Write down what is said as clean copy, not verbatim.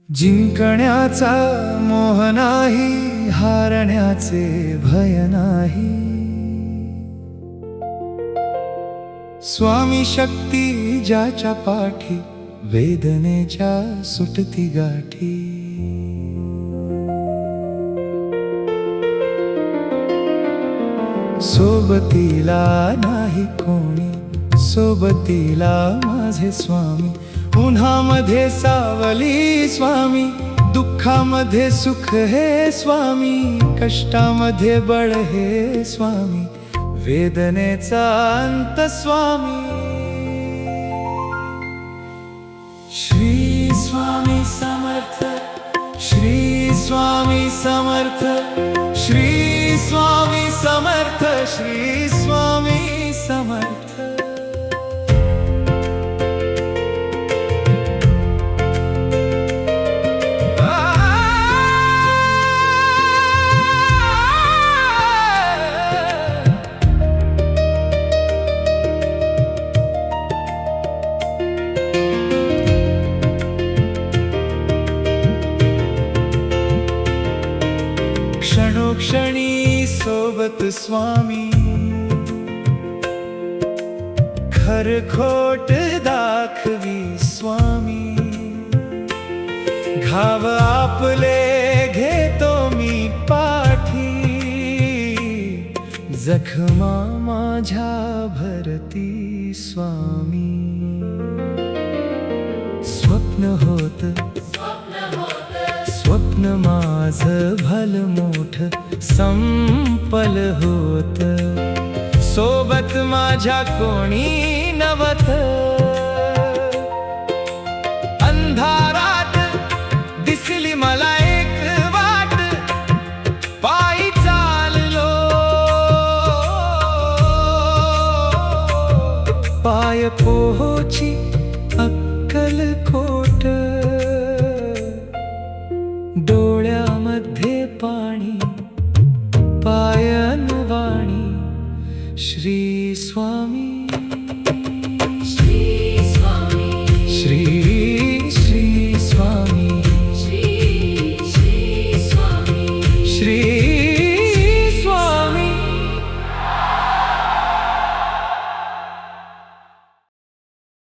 जिंकण्याचा मोह नाही, हारण्याचे भय नाही. स्वामी शक्ती ज्याच्या पाठी, वेदनेच्या सुटती गाठी. सोबतीला नाही कोणी, सोबतीला माझे स्वामी. उन्हामध्ये सावली स्वामी, दुःखामध्ये सुख हे स्वामी. कष्टामध्ये बळ हे स्वामी, वेदनेचा अंत स्वामी. श्री स्वामी समर्थ, श्री स्वामी समर्थ, श्री स्वामी समर्थ, श्री स्वामी समर्थ. क्षणोक्षणी सोबत स्वामी, खर खोट दाखवी स्वामी. घाव आपले घेतो मी पाठी, जखमा माझ्या भरती स्वामी. स्वप्न होत, स्वप्न माझं भल मोठ संपल होत. सोबत माझ्या कोणी नवत. अंधारात दिसली मला एक वाट, पायी चाललो. पाय पोहोची अक्कलकोट, डोळ्यामध्ये पाणी, पायन वाणी. श्री स्वामी